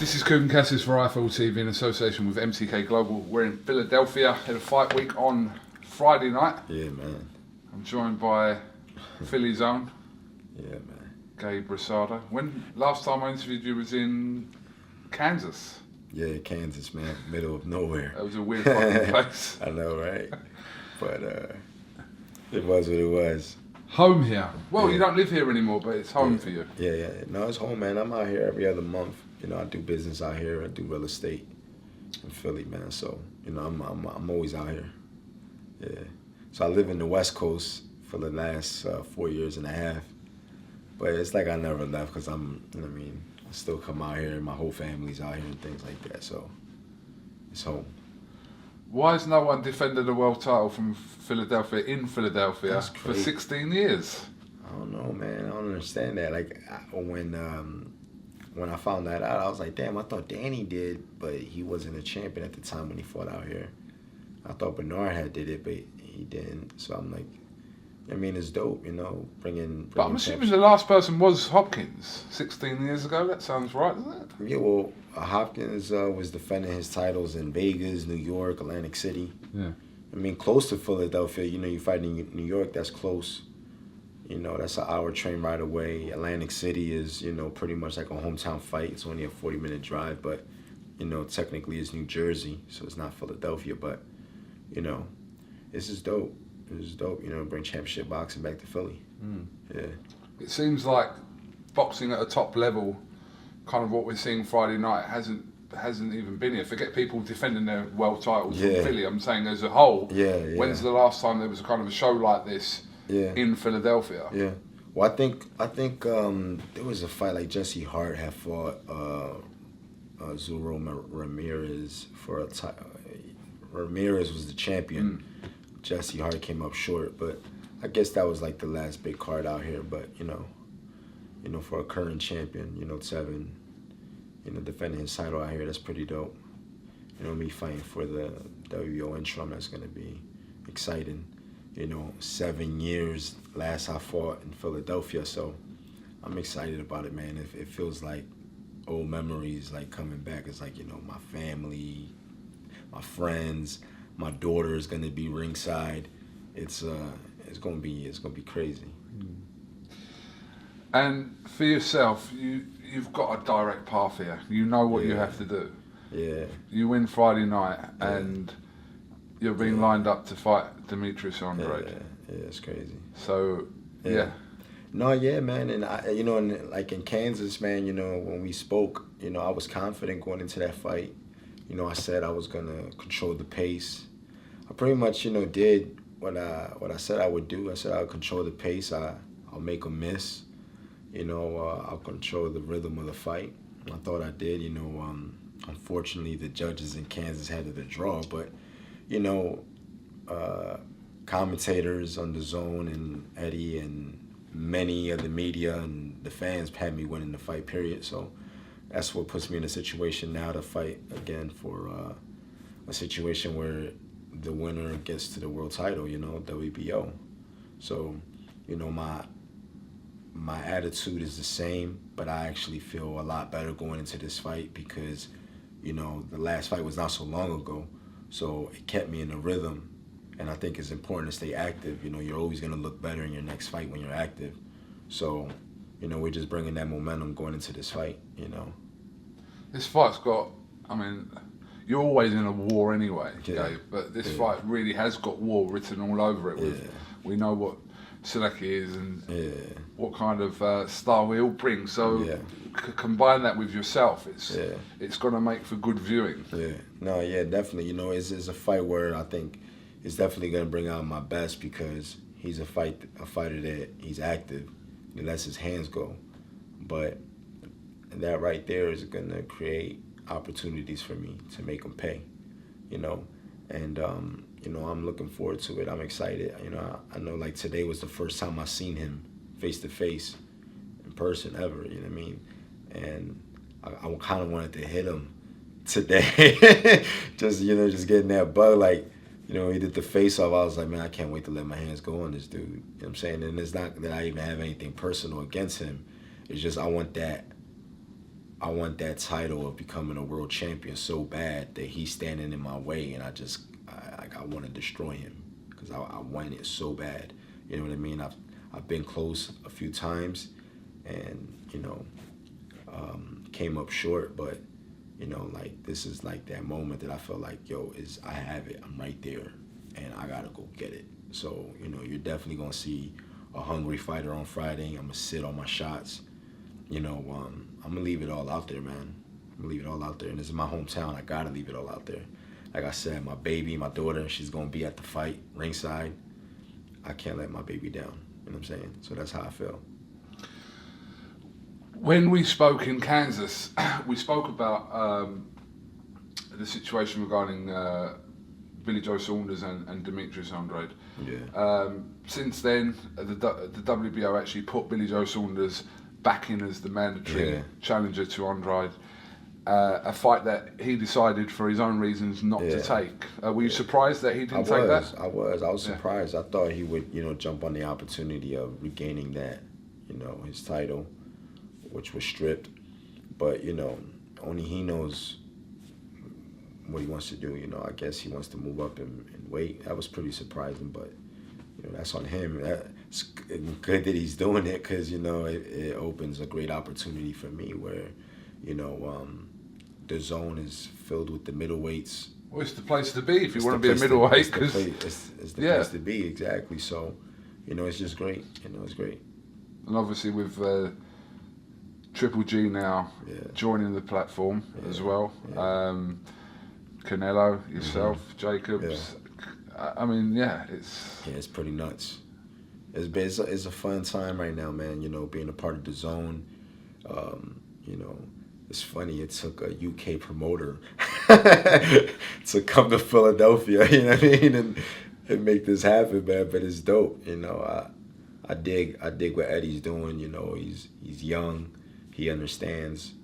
This is KUGAN CASSIUS for IFL TV in association with MTK Global. We're in Philadelphia at a fight week on Friday night. Yeah, man. I'm joined by Philly's own Yeah, man. Gabe Rosado. When last time I interviewed you was in Kansas. Yeah, Kansas, man. Middle of nowhere. That was a weird fucking place. I know, right? But it was what it was. Home here. Well, Yeah. you don't live here anymore, but it's home for you. Yeah, yeah. No, it's home, man. I'm out here every other month. You know, I do business out here. I do real estate in Philly, man. So, you know, I'm always out here. Yeah. So I live in the West Coast for the last 4 years and a half. But it's like I never left because I'm, you know what I mean, I still come out here and my whole family's out here and things like that. So it's home. Why has no one defended a world title from Philadelphia in Philadelphia That's for crazy. 16 years? I don't know, man. I don't understand that. Like when I found that out, I was like, damn, I thought Danny did, but he wasn't a champion at the time when he fought out here. I thought Bernard had did it, but he didn't. So I'm like, I mean, it's dope, you know, bringing But I'm assuming the last person was Hopkins 16 years ago. That sounds right, doesn't it? Yeah, well, Hopkins was defending his titles in Vegas, New York, Atlantic City. Yeah. I mean, close to Philadelphia. You know, you fight in New York, that's close. You know, that's an hour train ride away. Atlantic City is, you know, pretty much like a hometown fight. It's only a 40-minute drive, but, you know, technically it's New Jersey, so it's not Philadelphia. But, you know, this is dope. This is dope, you know, bring championship boxing back to Philly. Yeah. It seems like boxing at a top level, kind of what we're seeing Friday night, hasn't even been here. Forget people defending their world titles from Philly. I'm saying as a whole. Yeah, yeah. When's the last time there was a kind of a show like this in Philadelphia? Yeah. Well, I think there was a fight like Jesse Hart had fought Zuro Ramirez for a title. Ramirez was the champion. Jesse Hart came up short, but I guess that was like the last big card out here. But you know, for a current champion, you know, Tevin, you know, defending his title out here, that's pretty dope. You know, me fighting for the WBO interim, that's gonna be exciting. You know, 7 years last I fought in Philadelphia, so I'm excited about it, man. It feels like old memories like coming back. It's like, you know, my family, my friends, my daughter is gonna be ringside. It's gonna be crazy. And for yourself, you've got a direct path here. You know what you have to do. Yeah. You win Friday night, and you're being lined up to fight Demetrius Andrade. Yeah, it's crazy. So, No, yeah, man, and you know, like in Kansas, man, you know, when we spoke, you know, I was confident going into that fight. You know, I said I was gonna control the pace. I pretty much, you know, did what I said I would do. I said I'll control the pace. I'll make a miss. You know, I'll control the rhythm of the fight. I thought I did. You know, unfortunately, the judges in Kansas had it a draw, but you know, commentators on the Zone and Eddie and many of the media and the fans had me winning the fight, period. So that's what puts me in a situation now to fight again for a situation where the winner gets to the world title, you know, WBO. So, you know, my attitude is the same, but I actually feel a lot better going into this fight because, you know, the last fight was not so long ago. So it kept me in the rhythm, and I think it's important to stay active. You know, you're always going to look better in your next fight when you're active. So, you know, we're just bringing that momentum going into this fight, you know. This fight's got, I mean, you're always in a war anyway, Gabe, but this fight really has got war written all over it. We know what Selecki is and what kind of style we all bring. So combine that with yourself, it's going to make for good viewing. Yeah, no, yeah, definitely. You know, it's a fight where I think it's definitely going to bring out my best because he's a fighter that he's active. He lets his hands go. But that right there is going to create opportunities for me to make him pay, you know. And, you know, I'm looking forward to it. I'm excited. You know, I know like today was the first time I seen him face to face in person ever, you know what I mean? And I kind of wanted to hit him today. just, you know, just getting that bug. Like, you know, he did the face off. I was like, man, I can't wait to let my hands go on this dude. You know what I'm saying? And it's not that I even have anything personal against him. It's just I want that I want that title of becoming a world champion so bad that he's standing in my way, and I want to destroy him because I want it so bad. You know what I mean? I've been close a few times, and came up short, but like this is like that moment that I felt like, yo, I have it. I'm right there, and I gotta go get it. So you're definitely gonna see a hungry fighter on Friday. I'm gonna sit on my shots. I'm gonna leave it all out there, man. I'm gonna leave it all out there, and this is my hometown. I gotta leave it all out there. Like I said, my baby, my daughter, she's gonna be at the fight ringside. I can't let my baby down. You know what I'm saying? So that's how I feel. When we spoke in Kansas, we spoke about the situation regarding Billy Joe Saunders and Demetrius Andrade. Yeah. Since then, the WBO actually put Billy Joe Saunders back in as the mandatory challenger to Andrade. A fight that he decided for his own reasons not to take. Were you surprised that he didn't take that? I was surprised. I thought he would, jump on the opportunity of regaining that, his title, which was stripped. But, only he knows what he wants to do. I guess he wants to move up in weight. That was pretty surprising, but, that's on him. It's good that he's doing it because, it opens a great opportunity for me where, the zone is filled with the middleweights. Well, it's the place to be if you want to be a middleweight. It's the place to be, exactly. So, it's just great. It's great. And obviously with Triple G now joining the platform as well. Yeah. Canelo, yourself, Jacobs. Yeah. I mean, it's pretty nuts. It's a fun time right now, man. Being a part of the zone. It's funny. It took a UK promoter to come to Philadelphia. You know what I mean, and make this happen, man. But it's dope. I dig what Eddie's doing. He's young. He understands,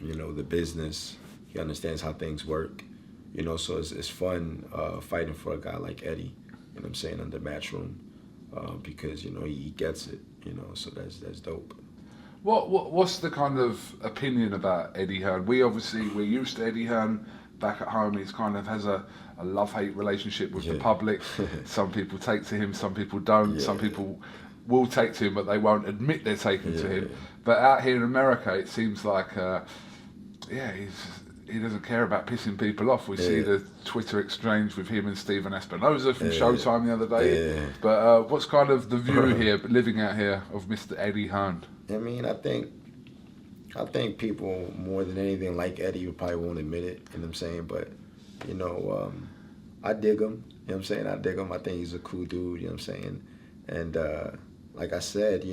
the business. He understands how things work. So it's fun fighting for a guy like Eddie. You know what I'm saying, under Matchroom, because he gets it. So that's dope. What's the kind of opinion about Eddie Hearn? We're used to Eddie Hearn back at home. He's kind of has a love-hate relationship with the public. Some people take to him, some people don't. Yeah. Some people will take to him, but they won't admit they're taking to him. But out here in America, it seems like, he doesn't care about pissing people off. We see the Twitter exchange with him and Steven Espinosa from Showtime the other day. Yeah. But what's kind of the view here, living out here, of Mr. Eddie Hearn? I mean, I think people more than anything like Eddie probably won't admit it. You know what I'm saying? But I dig him. You know what I'm saying? I dig him. I think he's a cool dude. You know what I'm saying? And like I said,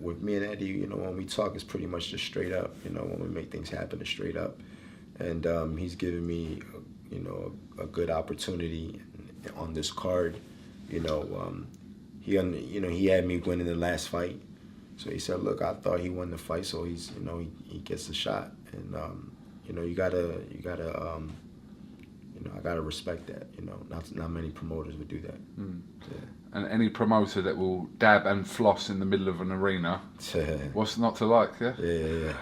with me and Eddie, when we talk, it's pretty much just straight up. When we make things happen, it's straight up. And he's given me, a good opportunity on this card. He had me winning the last fight. So he said, look, I thought he won the fight, so he's, he gets the shot. And, I gotta respect that. Not many promoters would do that. Mm. Yeah. And any promoter that will dab and floss in the middle of an arena, what's not to like, yeah? Yeah,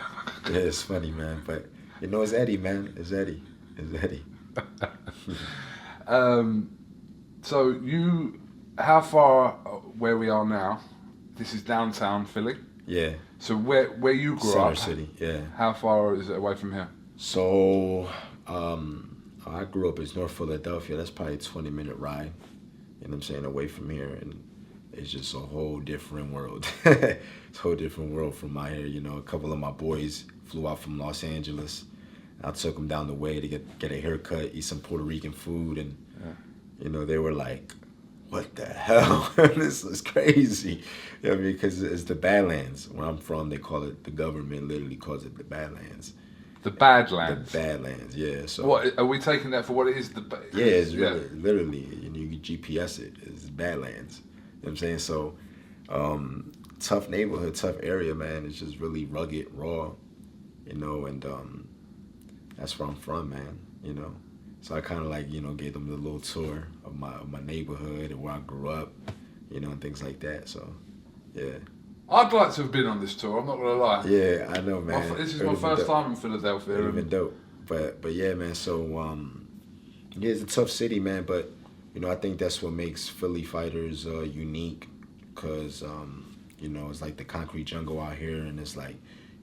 it's funny, man. But, it's Eddie, man. It's Eddie. So how far where we are now, this is downtown Philly? Yeah. So where you grew up? Center City, yeah. How far is it away from here? So, I grew up in North Philadelphia. That's probably a 20-minute ride, you know what I'm saying, away from here. And it's just a whole different world. It's a whole different world from my here. A couple of my boys flew out from Los Angeles. I took them down the way to get a haircut, eat some Puerto Rican food, and they were like, what the hell? This is crazy. Because it's the Badlands. Where I'm from, they call it, the government literally calls it the Badlands. The Badlands? The Badlands, yeah. So what, are we taking that for what it is? Yeah, it's really, literally, you can GPS it. It's Badlands. You know what I'm saying? So, tough neighborhood, tough area, man. It's just really rugged, raw, and that's where I'm from, man, So I kind of like, gave them the little tour of my neighborhood and where I grew up, and things like that. So, yeah. I'd like to have been on this tour. I'm not gonna lie. Yeah, I know, man. This is my first time in Philadelphia. It would have been dope. But yeah, man. So yeah, it's a tough city, man. But you know, I think that's what makes Philly fighters unique, because you know, it's like the concrete jungle out here, and it's like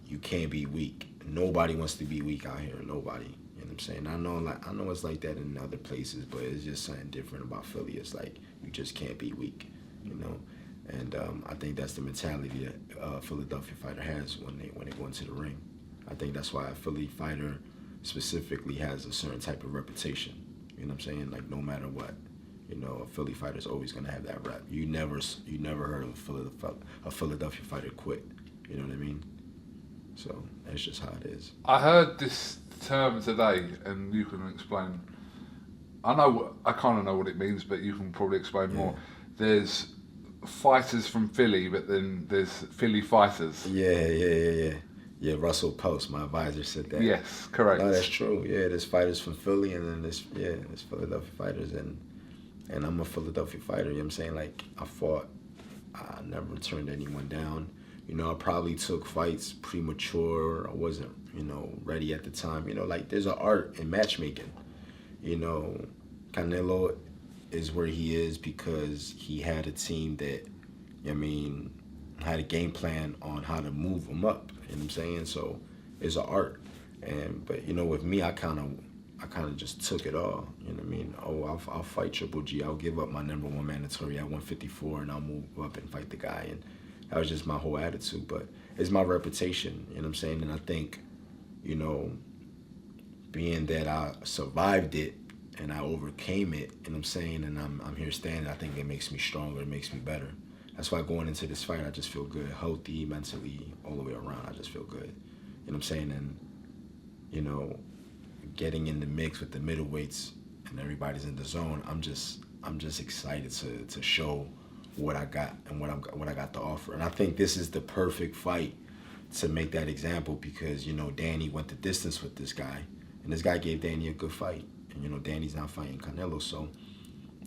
you can't be weak. Nobody wants to be weak out here. Nobody. You know what I'm saying? I know it's like that in other places, but it's just something different about Philly. It's like you just can't be weak, you know. And I think that's the mentality that a Philadelphia fighter has when they go into the ring. I think that's why a Philly fighter specifically has a certain type of reputation. You know what I'm saying? Like, no matter what, you know, a Philly fighter is always gonna have that rep. You never heard of a Philadelphia fighter quit. You know what I mean? So that's just how it is. I heard this term today, and you can explain. I kind of know what it means, but you can probably explain more. There's fighters from Philly, but then there's Philly fighters. Yeah, Russell Post, my advisor, said that. Yes, correct. No, that's true. Yeah, there's fighters from Philly, and then there's Philadelphia fighters, and I'm a Philadelphia fighter. You know what I'm saying? Like, I never turned anyone down. You know, I probably took fights premature. I wasn't, you know, ready at the time. You know, like, there's an art in matchmaking. You know, Canelo is where he is because he had a team that, I mean, had a game plan on how to move him up. You know what I'm saying? So it's an art. But you know, with me, I kind of just took it all. You know what I mean? Oh, I'll fight Triple G. I'll give up my #1 mandatory at 154, and I'll move up and fight the guy. And that was just my whole attitude. But it's my reputation. You know what I'm saying? And I think, you know, being that I survived it and I overcame it, you know what I'm saying, and I'm here standing, I think it makes me stronger, it makes me better. That's why going into this fight, I just feel good, healthy, mentally, all the way around. I just feel good. You know what I'm saying? And, you know, getting in the mix with the middleweights and everybody's in the zone, I'm just excited to show what I got and what I got to offer. And I think this is the perfect fight to make that example, because, you know, Danny went the distance with this guy, and this guy gave Danny a good fight. And, you know, Danny's not fighting Canelo, so,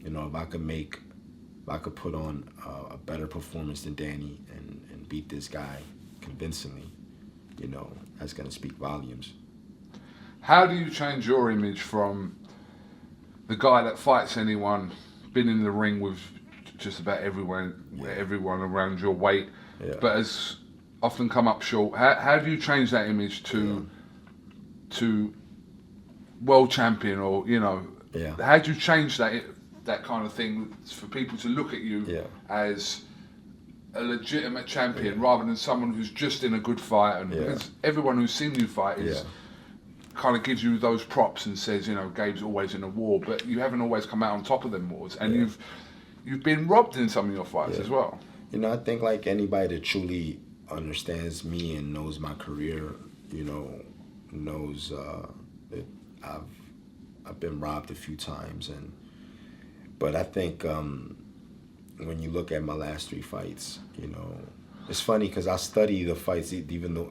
you know, if I could put on a better performance than Danny and beat this guy convincingly, you know, that's going to speak volumes. How do you change your image from the guy that fights anyone, been in the ring with just about everyone around your weight, but has often come up short? How do you change that image to world champion, or, you know, how do you change that kind of thing for people to look at you as a legitimate champion rather than someone who's just in a good fight? And because everyone who's seen you fight is kind of gives you those props and says, you know, Gabe's always in a war, but you haven't always come out on top of them wars, and you've been robbed in some of your fights as well. You know, I think like anybody that truly understands me and knows my career, you know, knows that I've been robbed a few times, but I think when you look at my last 3 fights, you know, it's funny because I study the fights, even though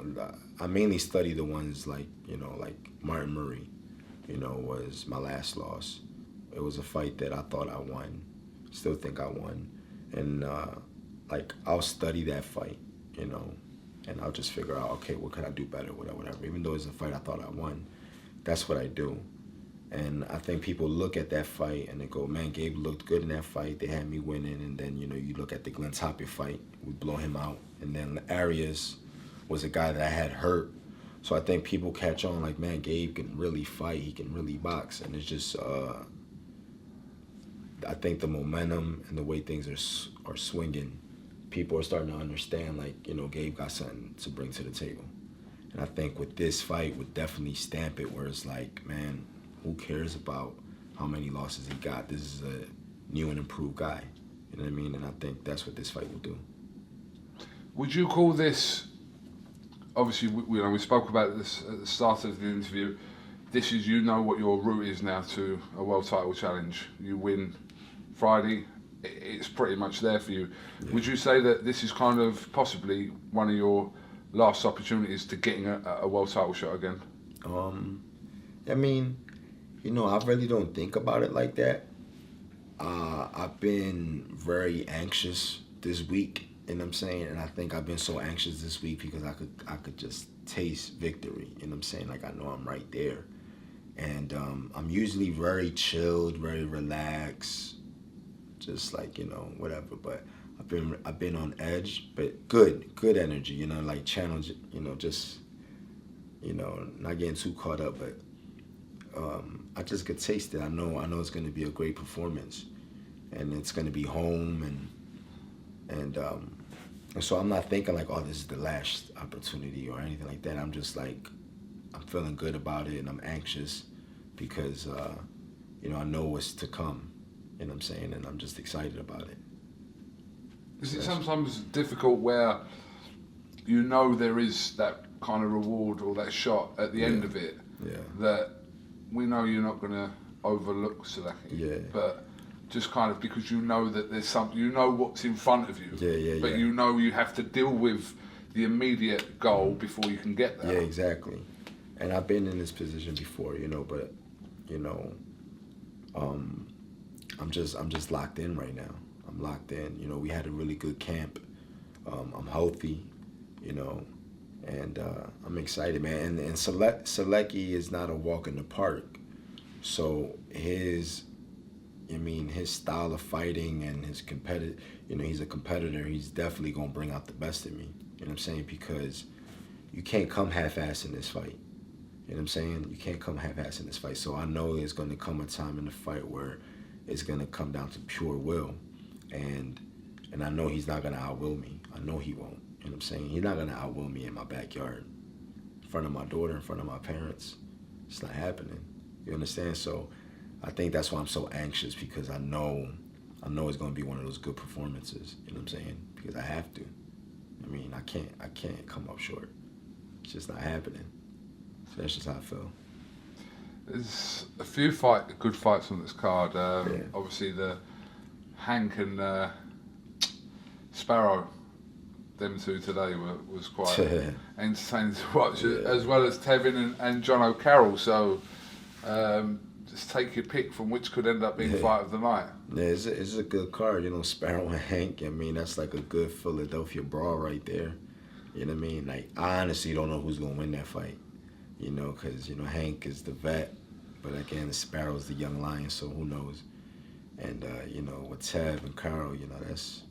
I mainly study the ones like, you know, like Martin Murray, you know, was my last loss. It was a fight that I thought I won, still think I won, and like I'll study that fight, you know, and I'll just figure out, okay, what could I do better, whatever. Even though it's a fight I thought I won, that's what I do. And I think people look at that fight and they go, man, Gabe looked good in that fight. They had me winning. And then, you know, you look at the Glenn Tapia fight, we blow him out. And then Arias was a guy that I had hurt. So I think people catch on like, man, Gabe can really fight. He can really box. And it's just, I think the momentum and the way things are swinging, people are starting to understand, like, you know, Gabe got something to bring to the table. And I think with this fight would definitely stamp it, where it's like, man, who cares about how many losses he got? This is a new and improved guy. You know what I mean? And I think that's what this fight will do. Would you call this, obviously, we spoke about this at the start of the interview, this is, you know what your route is now to a world title challenge. You win Friday, it's pretty much there for you. Yeah. Would you say that this is kind of possibly one of your last opportunities to getting a world title shot again? I mean, you know, I really don't think about it like that. I've been very anxious this week You know what I'm saying? And I think I've been so anxious this week because I could just taste victory. You know what I'm saying? Like, I know I'm right there. And I'm usually very chilled, very relaxed, just like, you know, whatever. But I've been on edge, but good energy, you know, like challenge, you know, just, you know, not getting too caught up, but I just could taste it. I know it's going to be a great performance, and it's going to be home, and so I'm not thinking like, oh, this is the last opportunity or anything like that. I'm just like, I'm feeling good about it, and I'm anxious because, you know, I know what's to come, you know what I'm saying, and I'm just excited about it. Is it sometimes difficult where you know there is that kind of reward or that shot at the end of it, that we know you're not going to overlook Seleki, but just kind of because you know that there's something, you know what's in front of you, but you know you have to deal with the immediate goal before you can get there. Yeah, exactly. And I've been in this position before, you know, but, you know, I'm just locked in right now. I'm locked in. You know, we had a really good camp. I'm healthy, you know, and I'm excited, man. And Seleki is not a walk in the park. So his style of fighting and his competitive, you know, he's a competitor. He's definitely going to bring out the best in me. You know what I'm saying? Because you can't come half-assed in this fight. You know what I'm saying? You can't come half-assed in this fight. So I know there's going to come a time in the fight where it's going to come down to pure will. And I know he's not going to outwill me. I know he won't. You know what I'm saying? He's not going to outwill me in my backyard, in front of my daughter, in front of my parents. It's not happening. You understand? So I think that's why I'm so anxious, because I know it's going to be one of those good performances. You know what I'm saying? Because I have to. I mean, I can't come up short. It's just not happening. So that's just how I feel. There's a few good fights on this card. Obviously, the Hank and Sparrow, them two today was quite entertaining to watch, as well as Tevin and John O'Carroll. So just take your pick from which could end up being fight of the night. Yeah, it's a good card. You know, Sparrow and Hank, I mean, that's like a good Philadelphia brawl right there. You know what I mean? Like, I honestly don't know who's going to win that fight. You know, because, you know, Hank is the vet, but again, Sparrow's the young lion, so who knows? And, you know, with Tev and Carl, you know, that's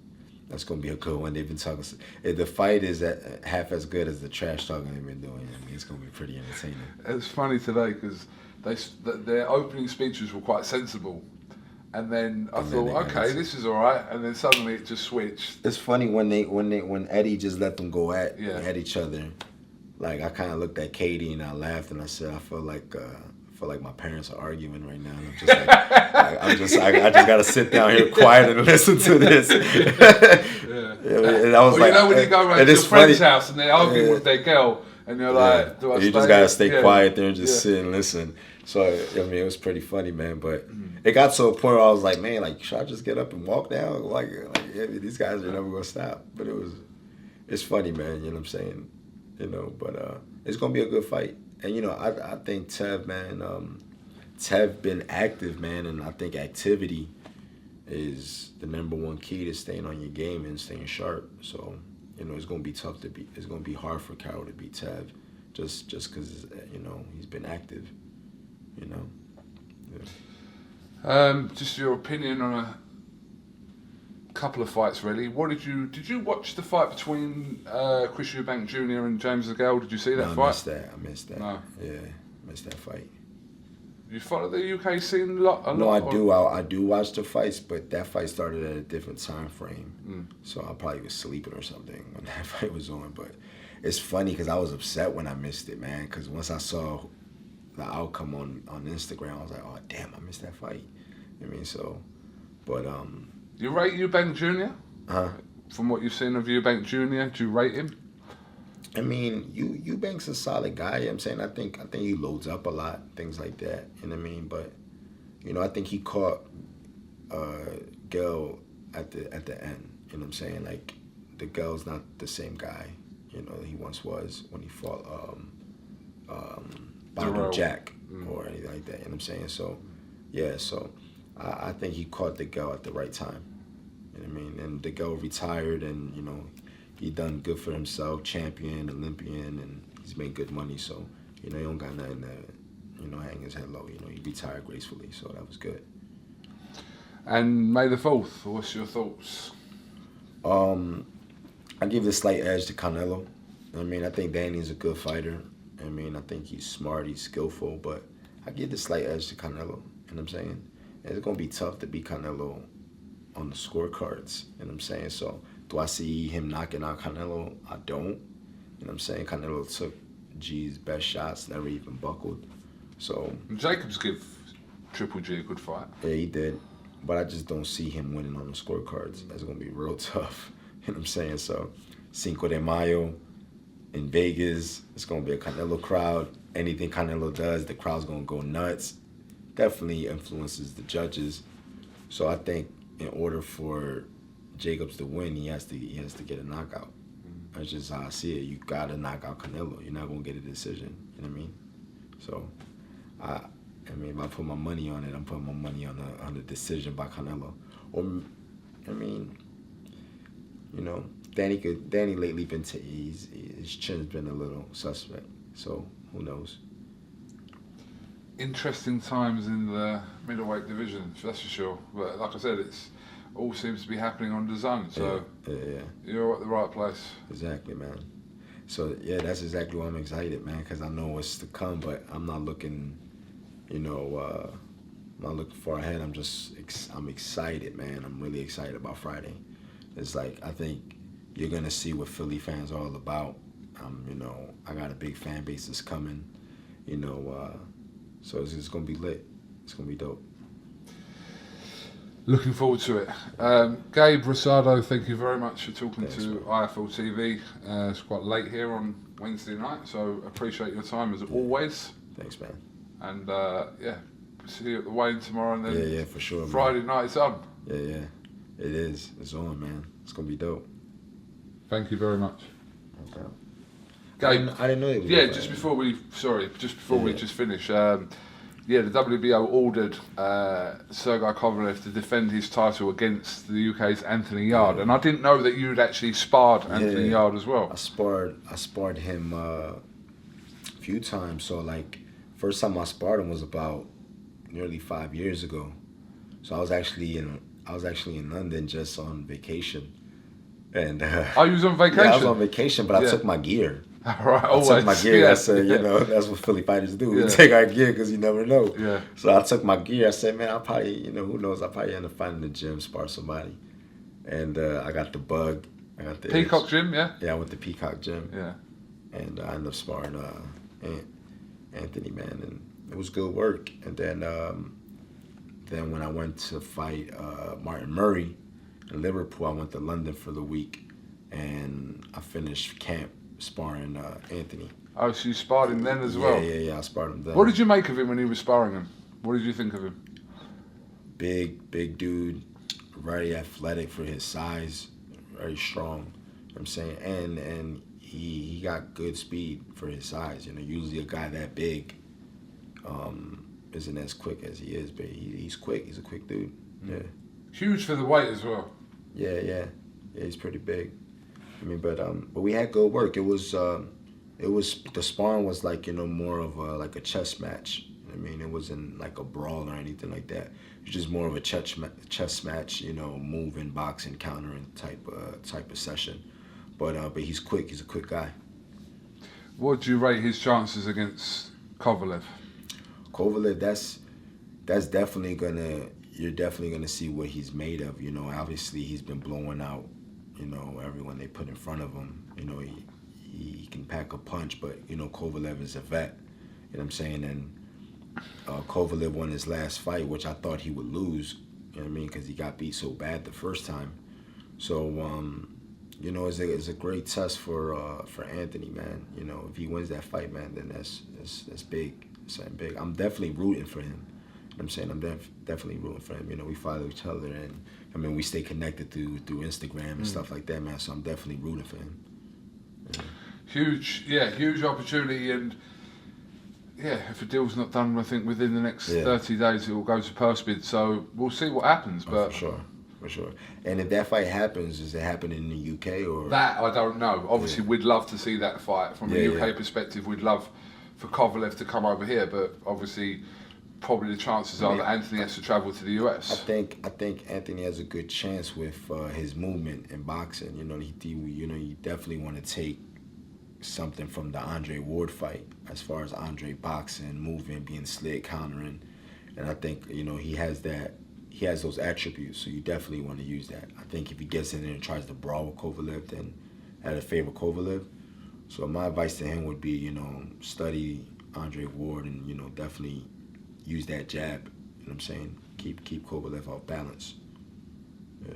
going to be a good one. They've been talking. If the fight is half as good as the trash talking they've been doing, I mean, it's going to be pretty entertaining. It's funny today because their opening speeches were quite sensible. And then I thought, okay, this is all right. And then suddenly it just switched. It's funny when Eddie just let them go at each other. Like, I kind of looked at Katie and I laughed and I said, I feel like my parents are arguing right now. And I'm just like, I just gotta sit down here quiet and listen to this. And I was you know when you go around to your friend's house and they're arguing with their girl and you're like, do I stay? You just gotta stay quiet there and just sit and listen. So, I mean, it was pretty funny, man. But it got to a point where I was like, man, like, should I just get up and walk down? Like these guys are never gonna stop. But it's funny, man. You know what I'm saying? You know, but it's gonna be a good fight. And you know, I think Tev, man, Tev been active, man, and I think activity is the #1 key to staying on your game and staying sharp. So, you know, it's gonna be tough to beat. It's gonna be hard for Carol to beat Tev, just because, you know, he's been active. You know. Just your opinion on a couple of fights, really. What did you watch the fight between Chris Eubank Jr. and James DeGale? Did you see that fight? I missed that. No. Yeah, missed that fight. You follow the UK scene a lot? No, I do. I do watch the fights, but that fight started at a different time frame. So I probably was sleeping or something when that fight was on. But it's funny because I was upset when I missed it, man. Because once I saw the outcome on Instagram, I was like, oh, damn, I missed that fight. I mean, so, but You rate Eubank Jr.? From what you've seen of Eubank Jr., do you rate him? I mean, Eubank's a solid guy. You know what I'm saying? I think he loads up a lot, things like that. You know what I mean? But, you know, I think he caught Gil at the end. You know what I'm saying? Like, the Gil's not the same guy, you know, he once was when he fought Bondo Jack or anything like that. You know what I'm saying? So, yeah, so I think he caught the Gil at the right time. You know what I mean? and the girl retired, and you know, he done good for himself, champion, Olympian, and he's made good money. So you know, he don't got nothing to, you know, hang his head low. You know, he retired gracefully, so that was good. And May the 4th, what's your thoughts? I give the slight edge to Canelo. I mean, I think Danny's a good fighter. I mean, I think he's smart, he's skillful, but I give the slight edge to Canelo. You know what I'm saying? And it's going to be tough to beat Canelo on the scorecards. You know what I'm saying? So, do I see him knocking out Canelo? I don't. You know what I'm saying? Canelo took G's best shots, never even buckled. So Jacobs give Triple G a good fight. Yeah, he did. But I just don't see him winning on the scorecards. That's going to be real tough. You know what I'm saying? So, Cinco de Mayo in Vegas, it's going to be a Canelo crowd. Anything Canelo does, the crowd's going to go nuts. Definitely influences the judges. So I think in order for Jacobs to win, he has to get a knockout. That's just how I see it. You got to knock out Canelo. You're not going to get a decision. You know what I mean? So, I mean, if I put my money on it, I'm putting my money on the decision by Canelo. Or, I mean, you know, Danny lately been his chin's been a little suspect. So who knows? Interesting times in the middleweight division, that's for sure. But like I said, it's all seems to be happening on the zone. So yeah. You're at the right place. Exactly, man. So yeah, that's exactly why I'm excited, man, because I know what's to come. But I'm not looking, you know, I'm not looking far ahead. I'm excited, man. I'm really excited about Friday. It's like, I think you're gonna see what Philly fans are all about. You know, I got a big fan base that's coming. You know, so it's gonna be lit. It's gonna be dope. Looking forward to it. Gabe Rosado, thank you very much for talking Thanks, to man. IFL TV. It's quite late here on Wednesday night, so appreciate your time as always. Thanks, man. And yeah, see you at the weigh-in tomorrow, and then Yeah, for sure, Friday man. night it's on. Yeah, it is. It's on, man. It's gonna be dope. Thank you very much. Okay. Gabe, I didn't know it was yeah, a just fight. before we Yeah. just finish, yeah, the WBO ordered Sergey Kovalev to defend his title against the UK's Anthony Yarde, and I didn't know that you'd actually sparred Anthony Yarde as well. I sparred him a few times. So like, first time I sparred him was about nearly 5 years ago. So I was actually in London just on vacation, and Oh, you was on vacation? yeah, I was on vacation, but I Yeah. took my gear. Right, I took my gear. Yeah, I said, yeah. you know, that's what Philly fighters do. Yeah. We take our gear because you never know. Yeah. So I took my gear. I said, man, I'll probably, you know, who knows? I'll probably end up finding the gym, spar somebody. And I got the bug. I got the Peacock itch. Gym, yeah? Yeah, I went to Peacock Gym. Yeah. And I ended up sparring Anthony, man, and it was good work. And then when I went to fight Martin Murray in Liverpool, I went to London for the week, and I finished camp sparring Anthony. Oh, so you sparred him then as well? Yeah, I sparred him then. What did you make of him when you were sparring him? What did you think of him? Big dude, very athletic for his size, very strong. You know what I'm saying, and he got good speed for his size. You know, usually a guy that big isn't as quick as he is, but he's quick. He's a quick dude. Yeah. Huge for the weight as well. Yeah, he's pretty big. I mean, but we had good work. It was the sparring was like, you know, more of like a chess match. I mean, it wasn't like a brawl or anything like that. It was just more of a chess match, you know, moving, boxing, countering type of session. But he's quick. He's a quick guy. What do you rate his chances against Kovalev? Kovalev, that's definitely you're definitely gonna see what he's made of. You know, obviously he's been blowing out, you know, everyone they put in front of him. You know, he can pack a punch, but you know, Kovalev is a vet. You know what I'm saying? And Kovalev won his last fight, which I thought he would lose. You know what I mean? Because he got beat so bad the first time. So you know, it's a great test for Anthony, man. You know, if he wins that fight, man, then that's big. Something big. I'm definitely rooting for him. You know what I'm saying? I'm definitely rooting for him. You know, we follow each other, and I mean, we stay connected through Instagram and stuff like that, man. So I'm definitely rooting for him. Yeah. Huge opportunity, and yeah, if a deal's not done, I think within the next 30 days it will go to purse bid. So we'll see what happens. But for sure. For sure. And if that fight happens, is it happening in the UK or? That I don't know. Obviously, we'd love to see that fight from a UK perspective. We'd love for Kovalev to come over here, but obviously, probably the chances are that Anthony has to travel to the US. I think Anthony has a good chance with his movement in boxing. You know, you definitely want to take something from the Andre Ward fight as far as Andre boxing, moving, being slick, countering, and I think he has that. He has those attributes, so you definitely want to use that. I think if he gets in there and tries to brawl with Kovalev, then that'll favor Kovalev. So my advice to him would be, study Andre Ward and, definitely use that jab. You know what I'm saying? Keep Kovalev off balance. Yeah.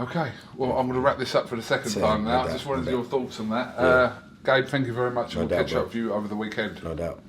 Okay, well, I'm going to wrap this up for the second time now. I just wanted your thoughts on that. Gabe, thank you very much, and we'll catch up with you over the weekend. No doubt.